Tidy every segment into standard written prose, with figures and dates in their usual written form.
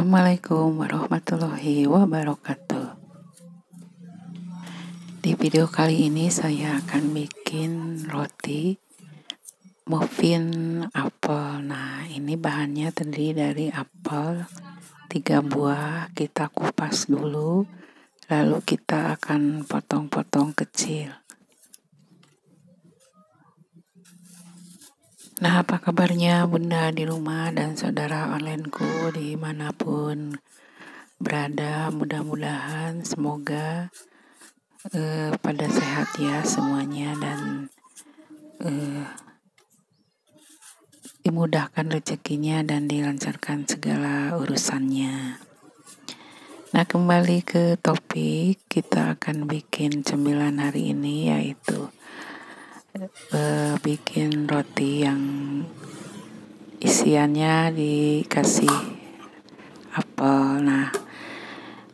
Assalamualaikum warahmatullahi wabarakatuh. Di video kali ini saya akan bikin roti muffin apel. Nah, ini bahannya terdiri dari apel 3 buah. Kita kupas dulu, lalu kita akan potong-potong kecil. Nah, apa kabarnya Bunda di rumah dan saudara onlineku dimanapun berada? Mudah-mudahan semoga pada sehat ya semuanya, dan dimudahkan rezekinya dan dilancarkan segala urusannya. Nah, kembali ke topik, kita akan bikin cemilan hari ini, yaitu bikin roti yang isiannya dikasih apel. Nah,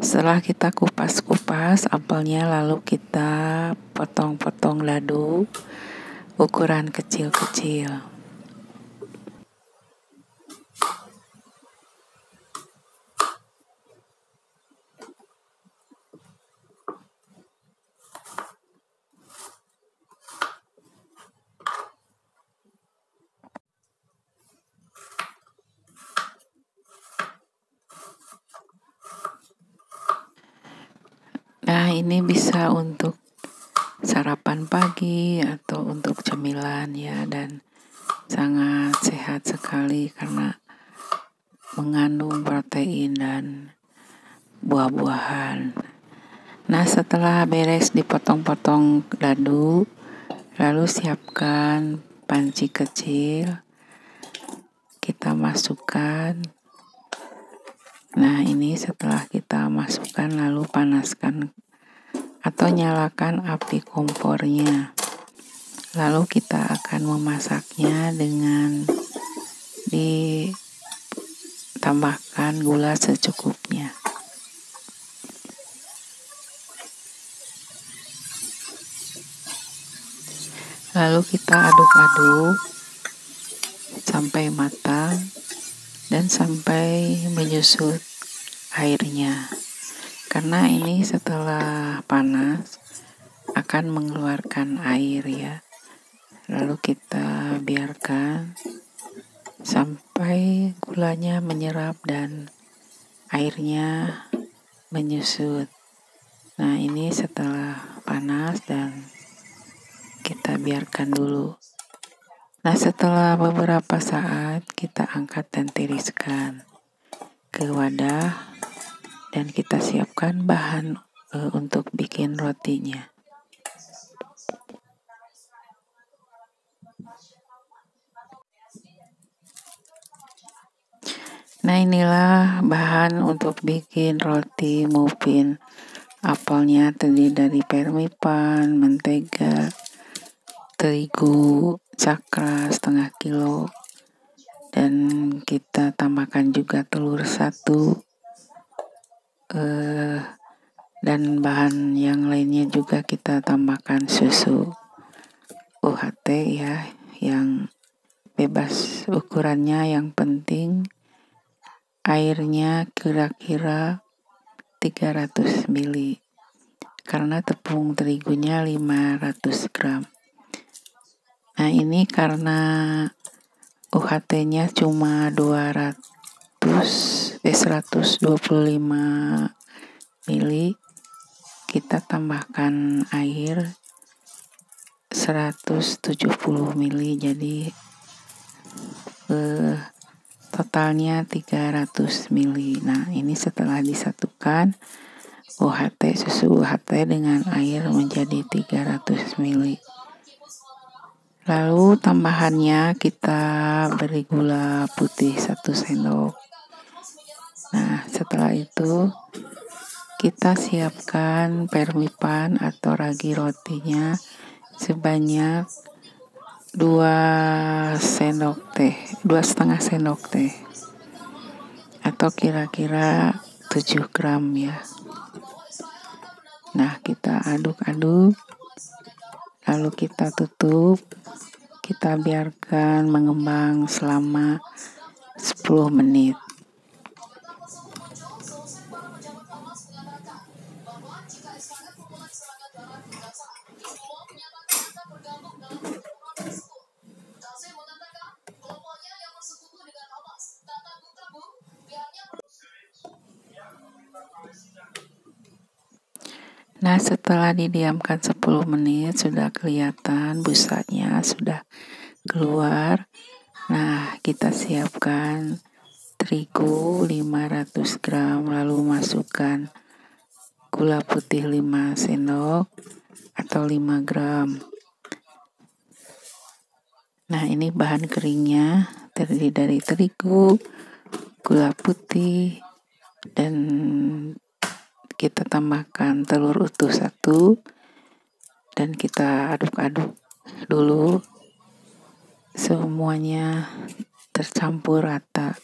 setelah kita kupas-kupas apelnya, lalu kita potong-potong dadu ukuran kecil-kecil. Nah, ini bisa untuk sarapan pagi atau untuk cemilan ya, dan sangat sehat sekali karena mengandung protein dan buah-buahan. Nah, setelah beres dipotong-potong dadu, lalu siapkan panci kecil, kita masukkan. Nah, ini setelah kita masukkan, lalu panaskan atau nyalakan api kompornya. Lalu kita akan memasaknya dengan ditambahkan gula secukupnya. Lalu kita aduk-aduk sampai matang dan sampai menyusut airnya. Karena ini setelah panas akan mengeluarkan air ya. Lalu kita biarkan sampai gulanya menyerap dan airnya menyusut. Nah, ini setelah panas dan kita biarkan dulu. Nah, setelah beberapa saat kita angkat dan tiriskan ke wadah dan kita siapkan bahan untuk bikin rotinya. Nah, inilah bahan untuk bikin roti muffin apelnya, terdiri dari permipan, mentega, terigu cakra setengah kilo, dan kita tambahkan juga telur 1, dan bahan yang lainnya juga kita tambahkan susu UHT ya, yang bebas ukurannya, yang penting airnya kira-kira 300 ml karena tepung terigunya 500 gram. Nah, ini karena UHT-nya cuma 125 ml, kita tambahkan air 170 ml, jadi totalnya 300 ml. Nah, ini setelah disatukan susu UHT dengan air menjadi 300 ml. Lalu tambahannya kita beri gula putih 1 sendok. Nah, setelah itu kita siapkan permipan atau ragi rotinya sebanyak 2,5 sendok teh atau kira-kira 7 gram ya. Nah, kita aduk-aduk, lalu kita tutup, kita biarkan mengembang selama 10 menit. Nah, setelah didiamkan 10 menit sudah kelihatan busanya sudah keluar. Nah, kita siapkan terigu 500 gram, lalu masukkan gula putih 5 sendok atau 5 gram. Nah, ini bahan keringnya terdiri dari terigu, gula putih, dan kita tambahkan telur utuh 1 dan kita aduk-aduk dulu semuanya tercampur rata.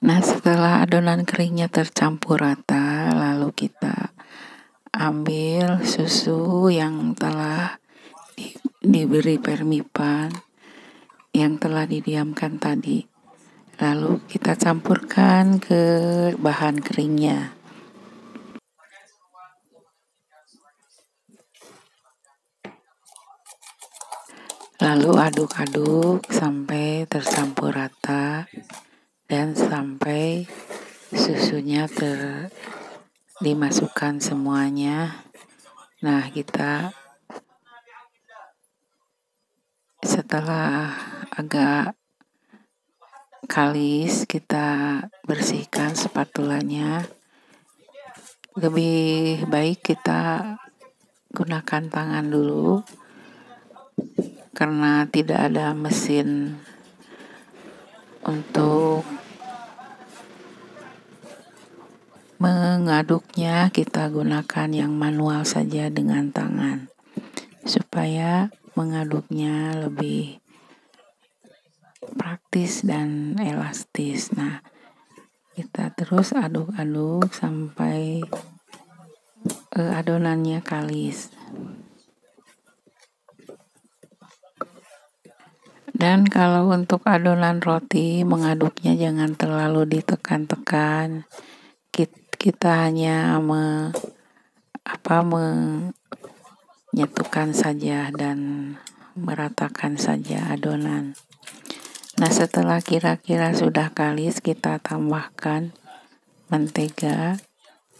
Nah, setelah adonan keringnya tercampur rata, lalu kita ambil susu yang telah diberi permipan yang telah didiamkan tadi. Lalu kita campurkan ke bahan keringnya. Lalu aduk-aduk sampai tercampur rata dan sampai susunya dimasukkan semuanya. Nah, kita setelah agak kalis, kita bersihkan spatulanya. Lebih baik kita gunakan tangan dulu karena tidak ada mesin untuk mengaduknya. Kita gunakan yang manual saja dengan tangan supaya mengaduknya lebih praktis dan elastis. Nah, kita terus aduk-aduk sampai adonannya kalis. Dan kalau untuk adonan roti, mengaduknya jangan terlalu ditekan-tekan. Kita hanya menyatukan saja dan meratakan saja adonan. Nah, setelah kira-kira sudah kalis, kita tambahkan mentega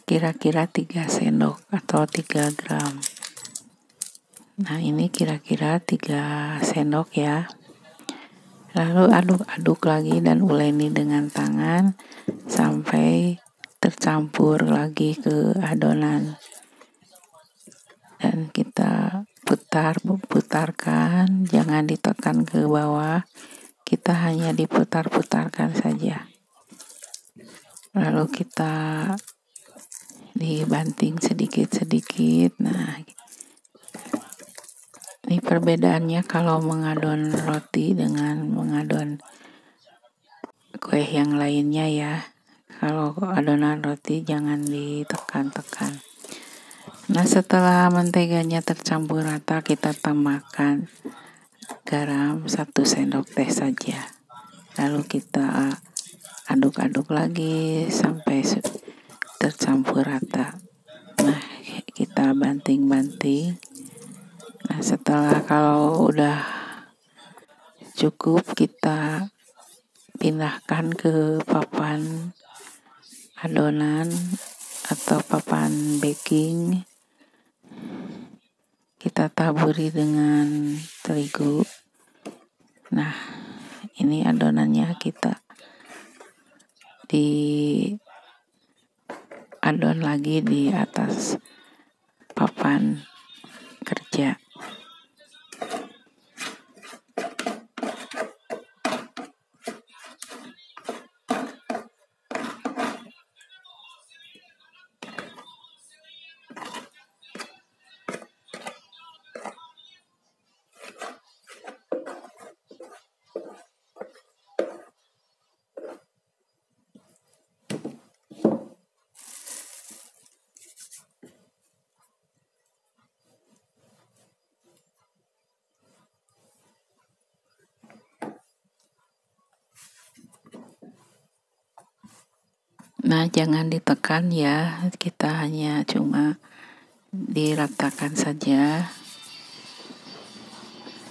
kira-kira 3 sendok atau 3 gram. Nah, ini kira-kira 3 sendok ya. Lalu aduk-aduk lagi dan uleni dengan tangan sampai tercampur lagi ke adonan. Dan kita putarkan, jangan ditekan ke bawah. Kita hanya diputar-putarkan saja. Lalu kita dibanting sedikit-sedikit. Nah, ini perbedaannya kalau mengadon roti dengan mengadon kue yang lainnya ya. Kalau adonan roti jangan ditekan-tekan. Nah, setelah menteganya tercampur rata, kita tambahkan garam 1 sendok teh saja. Lalu kita aduk-aduk lagi sampai tercampur rata. Nah, kita banting-banting. Nah, setelah kalau udah cukup, kita pindahkan ke papan adonan atau papan baking. Kita taburi dengan terigu. Nah, ini adonannya kita adon lagi di atas papan kerja. Nah, jangan ditekan ya, kita hanya cuma diratakan saja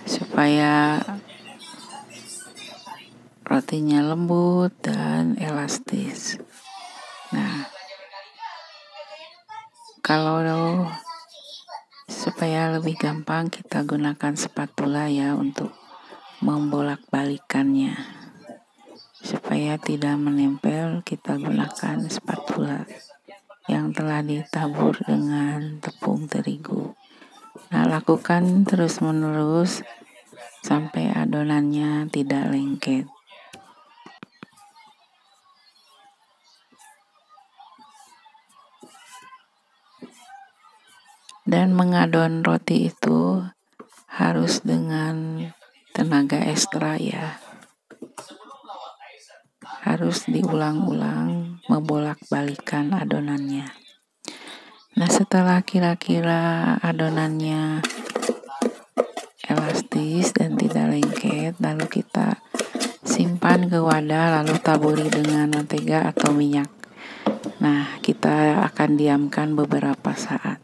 supaya rotinya lembut dan elastis. Nah, kalau supaya lebih gampang kita gunakan spatula ya untuk membolak-balikannya. Supaya tidak menempel, kita gunakan spatula yang telah ditabur dengan tepung terigu. Nah, lakukan terus-menerus sampai adonannya tidak lengket. Dan mengadon roti itu harus dengan tenaga ekstra ya. Harus diulang-ulang membolak-balikan adonannya. Nah, setelah kira-kira adonannya elastis dan tidak lengket, lalu kita simpan ke wadah lalu taburi dengan mentega atau minyak. Nah, kita akan diamkan beberapa saat.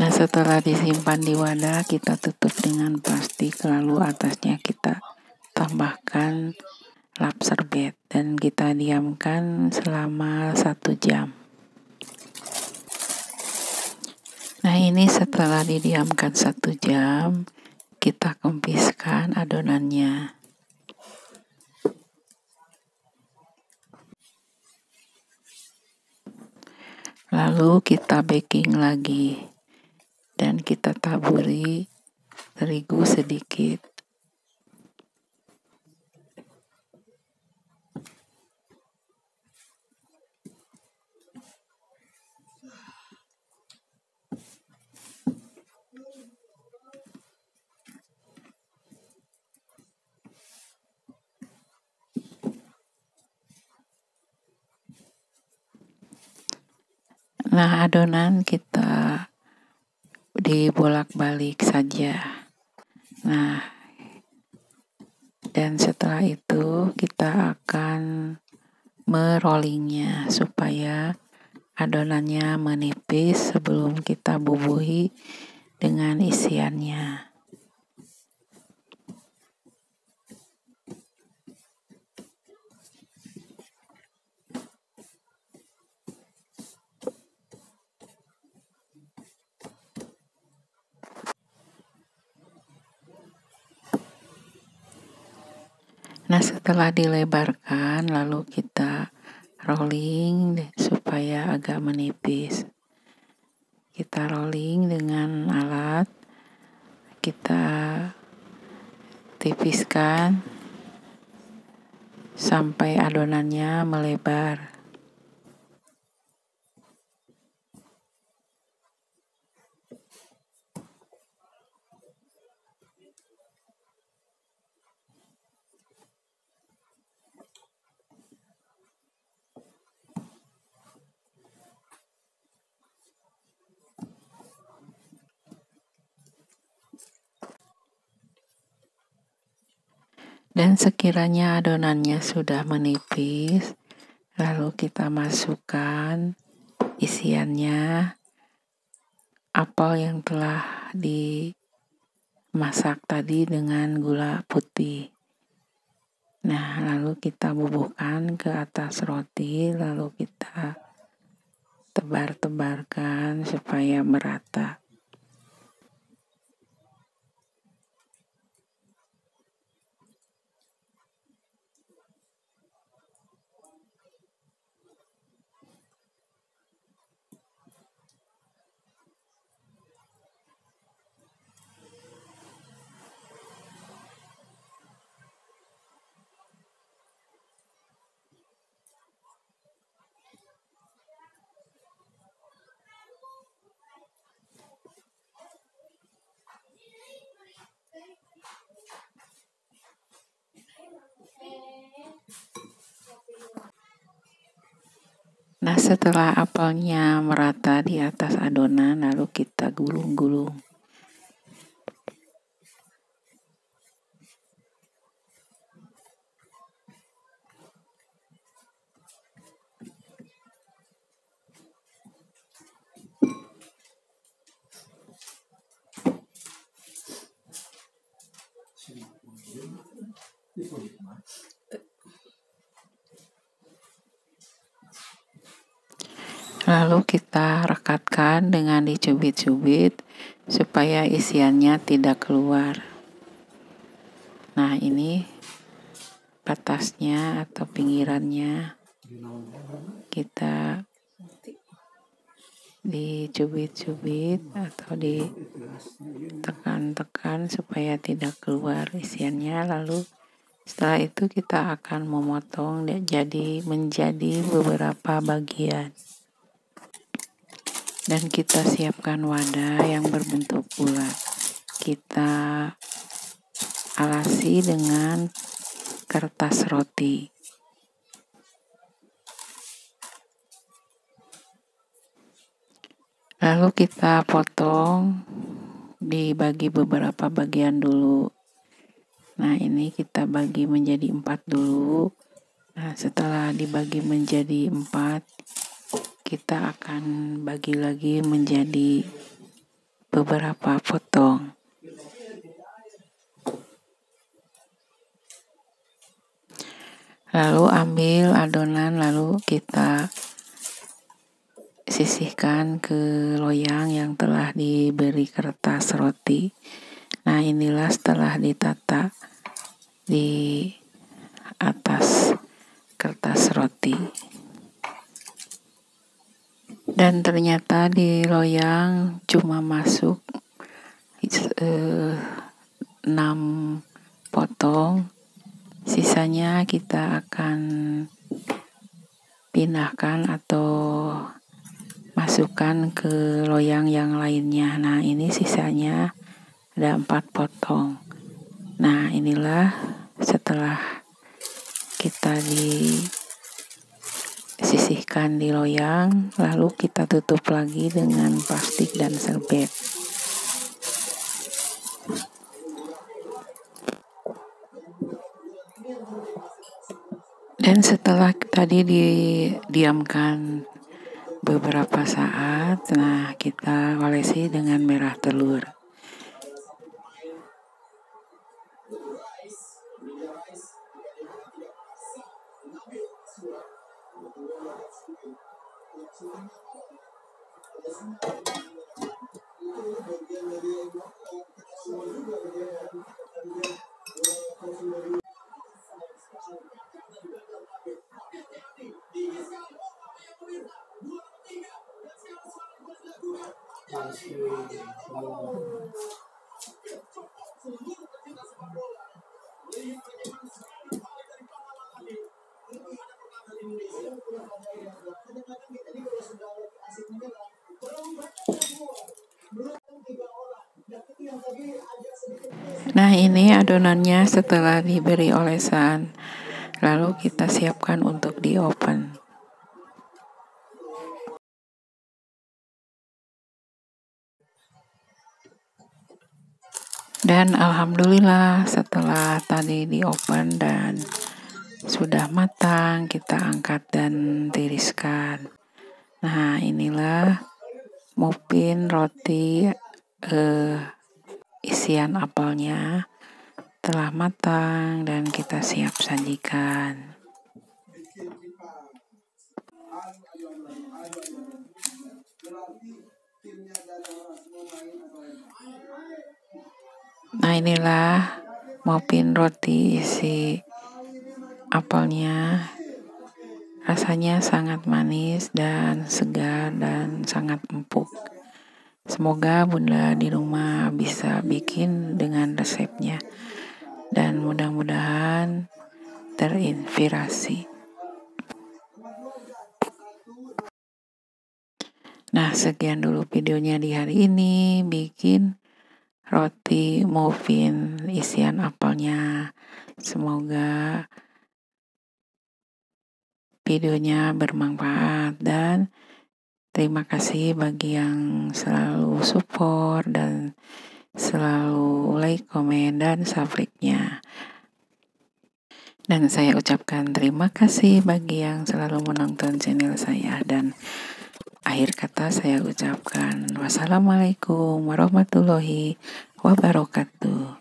Nah, setelah disimpan di wadah, kita tutup dengan plastik, lalu atasnya kita tambahkan lap serbet dan kita diamkan selama 1 jam. Nah, ini setelah didiamkan 1 jam, kita kempiskan adonannya. Lalu kita baking lagi dan kita taburi terigu sedikit. Nah, adonan kita dibolak-balik saja. Nah, dan setelah itu kita akan merollingnya supaya adonannya menipis sebelum kita bubuhi dengan isiannya. Nah, setelah dilebarkan lalu kita rolling supaya agak menipis. Kita rolling dengan alat, kita tipiskan sampai adonannya melebar. Dan sekiranya adonannya sudah menipis, lalu kita masukkan isiannya, apel yang telah dimasak tadi dengan gula putih. Nah, lalu kita bubuhkan ke atas roti, lalu kita tebar-tebarkan supaya merata. Nah, setelah apelnya merata di atas adonan, lalu kita gulung-gulung. Lalu kita rekatkan dengan dicubit-cubit supaya isiannya tidak keluar. Nah, ini batasnya atau pinggirannya kita dicubit-cubit atau ditekan-tekan supaya tidak keluar isiannya. Lalu setelah itu kita akan memotong menjadi beberapa bagian. Dan kita siapkan wadah yang berbentuk bulat. Kita alasi dengan kertas roti. Lalu kita potong, dibagi beberapa bagian dulu. Nah, ini kita bagi menjadi 4 dulu. Nah, setelah dibagi menjadi 4, kita akan bagi lagi menjadi beberapa potong. Lalu ambil adonan, lalu kita sisihkan ke loyang yang telah diberi kertas roti. Nah, inilah setelah ditata di atas kertas roti. Dan ternyata di loyang cuma masuk 6 potong. Sisanya kita akan pindahkan atau masukkan ke loyang yang lainnya. Nah, ini sisanya ada 4 potong. Nah, inilah setelah kita disisihkan di loyang, lalu kita tutup lagi dengan plastik dan serbet. Dan setelah tadi didiamkan beberapa saat, nah kita olesi dengan merah telur. Nah, ini adonannya setelah diberi olesan. Lalu kita siapkan untuk di oven. Dan alhamdulillah setelah tadi di oven dan sudah matang, kita angkat dan tiriskan. Nah, inilah muffin roti isian apelnya telah matang dan kita siap sajikan. Nah, inilah muffin roti isi apelnya. Rasanya sangat manis dan segar dan sangat empuk. Semoga Bunda di rumah bisa bikin dengan resepnya. Dan mudah-mudahan terinspirasi. Nah, sekian dulu videonya di hari ini. Bikin roti muffin isian apelnya. Semoga videonya bermanfaat dan terima kasih bagi yang selalu support dan selalu like, komen, dan subscribe-nya. Dan saya ucapkan terima kasih bagi yang selalu menonton channel saya. Dan akhir kata saya ucapkan wassalamualaikum warahmatullahi wabarakatuh.